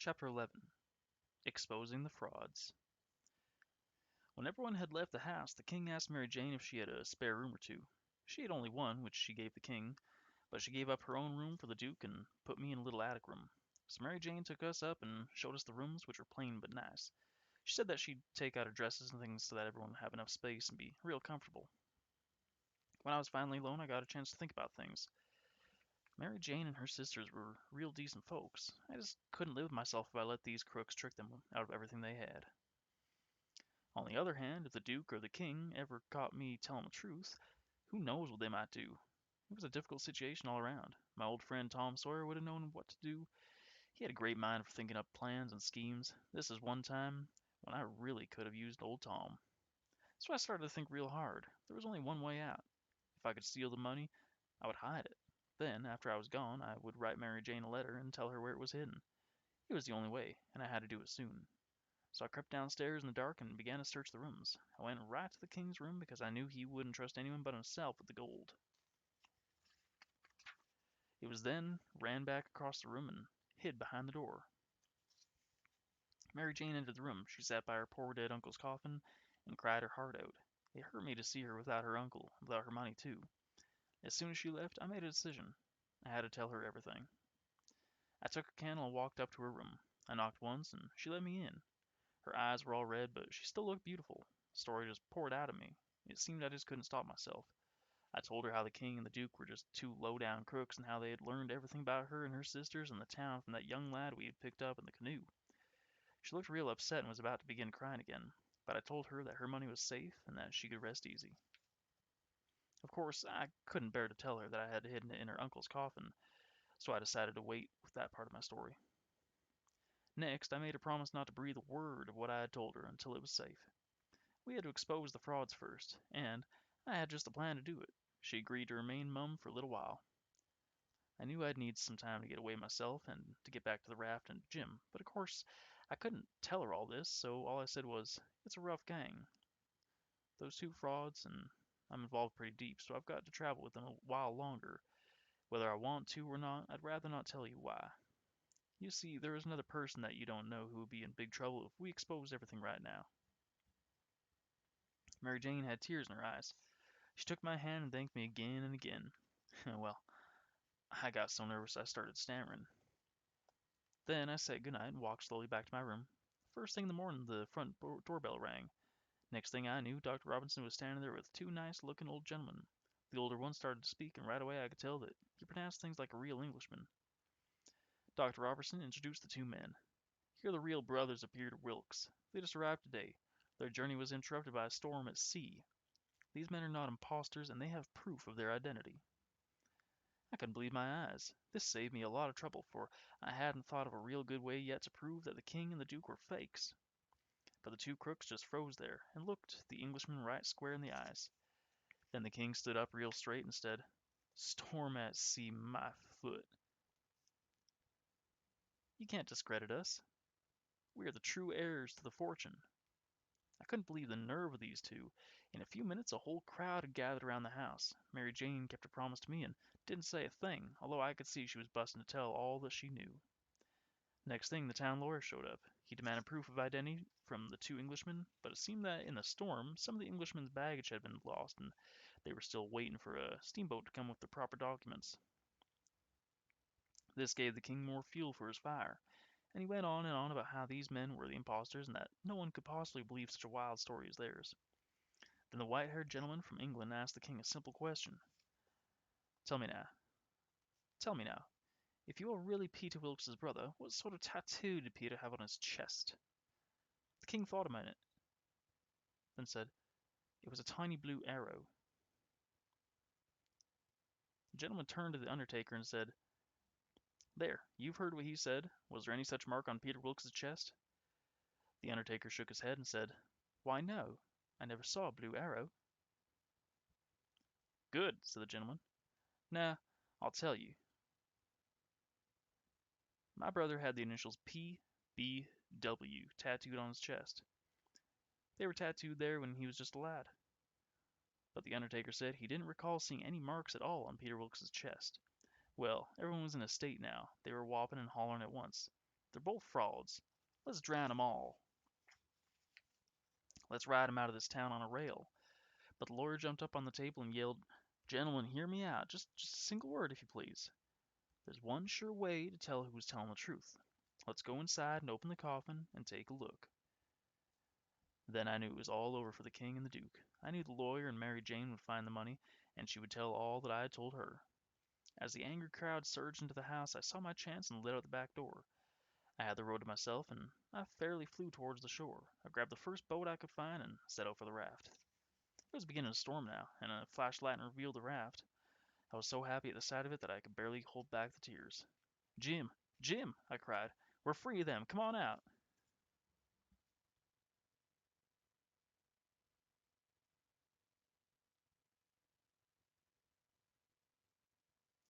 Chapter 11. Exposing the Frauds. When everyone had left the house, the king asked Mary Jane if she had a spare room or two. She had only one, which she gave the king, but she gave up her own room for the duke and put me in a little attic room. So Mary Jane took us up and showed us the rooms, which were plain but nice. She said that she'd take out her dresses and things so that everyone would have enough space and be real comfortable. When I was finally alone, I got a chance to think about things. Mary Jane and her sisters were real decent folks. I just couldn't live with myself if I let these crooks trick them out of everything they had. On the other hand, if the Duke or the King ever caught me telling the truth, who knows what they might do? It was a difficult situation all around. My old friend Tom Sawyer would have known what to do. He had a great mind for thinking up plans and schemes. This is one time when I really could have used old Tom. So I started to think real hard. There was only one way out. If I could steal the money, I would hide it. Then, after I was gone, I would write Mary Jane a letter and tell her where it was hidden. It was the only way, and I had to do it soon. So I crept downstairs in the dark and began to search the rooms. I went right to the king's room because I knew he wouldn't trust anyone but himself with the gold. It was then ran back across the room and hid behind the door. Mary Jane entered the room. She sat by her poor dead uncle's coffin and cried her heart out. It hurt me to see her without her uncle, without her money too. As soon as she left, I made a decision. I had to tell her everything. I took a candle and walked up to her room. I knocked once and she let me in. Her eyes were all red, but she still looked beautiful. The story just poured out of me. It seemed I just couldn't stop myself. I told her how the king and the duke were just two low-down crooks and how they had learned everything about her and her sisters and the town from that young lad we had picked up in the canoe. She looked real upset and was about to begin crying again, but I told her that her money was safe and that she could rest easy. Of course, I couldn't bear to tell her that I had hidden it in her uncle's coffin, so I decided to wait with that part of my story. Next, I made a promise not to breathe a word of what I had told her until it was safe. We had to expose the frauds first, and I had just a plan to do it. She agreed to remain mum for a little while. I knew I'd need some time to get away myself and to get back to the raft and Jim, but of course I couldn't tell her all this, so all I said was, "It's a rough gang. Those two frauds, and I'm involved pretty deep, so I've got to travel with them a while longer. Whether I want to or not, I'd rather not tell you why. You see, there is another person that you don't know who would be in big trouble if we exposed everything right now." Mary Jane had tears in her eyes. She took my hand and thanked me again and again. Well, I got so nervous I started stammering. Then I said goodnight and walked slowly back to my room. First thing in the morning, the front doorbell rang. Next thing I knew, Dr. Robinson was standing there with two nice-looking old gentlemen. The older one started to speak, and right away I could tell that he pronounced things like a real Englishman. Dr. Robertson introduced the two men. "Here are the real brothers of Peter Wilkes. They just arrived today. Their journey was interrupted by a storm at sea. These men are not impostors, and they have proof of their identity." I couldn't believe my eyes. This saved me a lot of trouble, for I hadn't thought of a real good way yet to prove that the king and the duke were fakes. But the two crooks just froze there and looked the Englishman right square in the eyes. Then the king stood up real straight and said, "Storm at sea, my foot. You can't discredit us. We are the true heirs to the fortune." I couldn't believe the nerve of these two. In a few minutes a whole crowd had gathered around the house. Mary Jane kept her promise to me and didn't say a thing, although I could see she was busting to tell all that she knew. Next thing, the town lawyer showed up. He demanded proof of identity from the two Englishmen, but it seemed that in the storm, some of the Englishmen's baggage had been lost, and they were still waiting for a steamboat to come with the proper documents. This gave the king more fuel for his fire, and he went on and on about how these men were the impostors and that no one could possibly believe such a wild story as theirs. Then the white-haired gentleman from England asked the king a simple question. "Tell me now, tell me now, if you are really Peter Wilkes's brother, what sort of tattoo did Peter have on his chest?" The king thought a minute, then said, "It was a tiny blue arrow." The gentleman turned to the undertaker and said, "There, you've heard what he said. Was there any such mark on Peter Wilkes's chest?" The undertaker shook his head and said, "Why, no. I never saw a blue arrow." "Good," said the gentleman. "Now, I'll tell you. My brother had the initials P.B.W. tattooed on his chest. They were tattooed there when he was just a lad. But the undertaker said he didn't recall seeing any marks at all on Peter Wilkes's chest. Well, everyone was in a state now. They were whopping and hollering at once. They're both frauds. Let's drown 'em all. Let's ride 'em out of this town on a rail." But the lawyer jumped up on the table and yelled, "Gentlemen, hear me out. Just a single word, if you please. There's one sure way to tell who's telling the truth. Let's go inside and open the coffin and take a look." Then I knew it was all over for the king and the duke. I knew the lawyer and Mary Jane would find the money, and she would tell all that I had told her. As the angry crowd surged into the house, I saw my chance and lit out the back door. I had the road to myself, and I fairly flew towards the shore. I grabbed the first boat I could find and set out for the raft. It was beginning to storm now, and a flashlight revealed the raft. I was so happy at the sight of it that I could barely hold back the tears. "Jim! Jim!" I cried. "We're free of them! Come on out!"